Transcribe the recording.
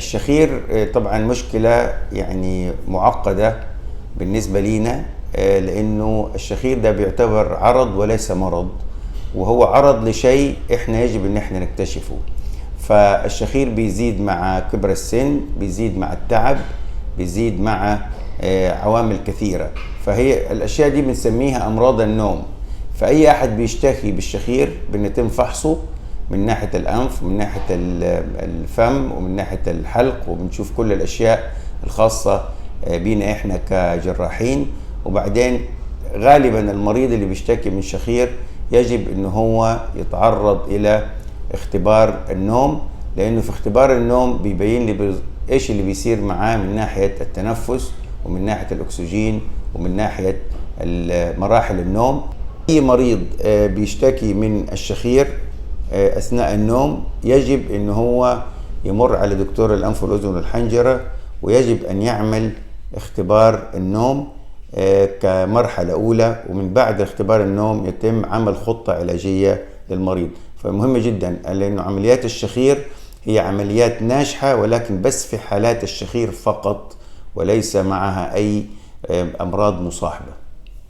الشخير طبعا مشكلة يعني معقدة بالنسبة لينا، لأنه الشخير ده بيعتبر عرض وليس مرض، وهو عرض لشيء احنا يجب ان احنا نكتشفه. فالشخير بيزيد مع كبر السن، بيزيد مع التعب، بيزيد مع عوامل كثيرة. فهي الأشياء دي بنسميها أمراض النوم. فأي أحد بيشتكي بالشخير بنتم فحصه من ناحية الأنف ومن ناحية الفم ومن ناحية الحلق، وبنشوف كل الأشياء الخاصة بينا إحنا كجراحين. وبعدين غالبا المريض اللي بيشتكي من شخير يجب إنه هو يتعرض إلى اختبار النوم، لأنه في اختبار النوم بيبين لي إيش اللي بيصير معاه من ناحية التنفس ومن ناحية الأكسجين ومن ناحية مراحل النوم. أي مريض بيشتكي من الشخير أثناء النوم يجب أنه هو يمر على دكتور الأنف والأذن والحنجرة، ويجب أن يعمل اختبار النوم كمرحلة أولى، ومن بعد اختبار النوم يتم عمل خطة علاجية للمريض. فمهم جدا لأنه عمليات الشخير هي عمليات ناجحة، ولكن بس في حالات الشخير فقط، وليس معها أي أمراض مصاحبة.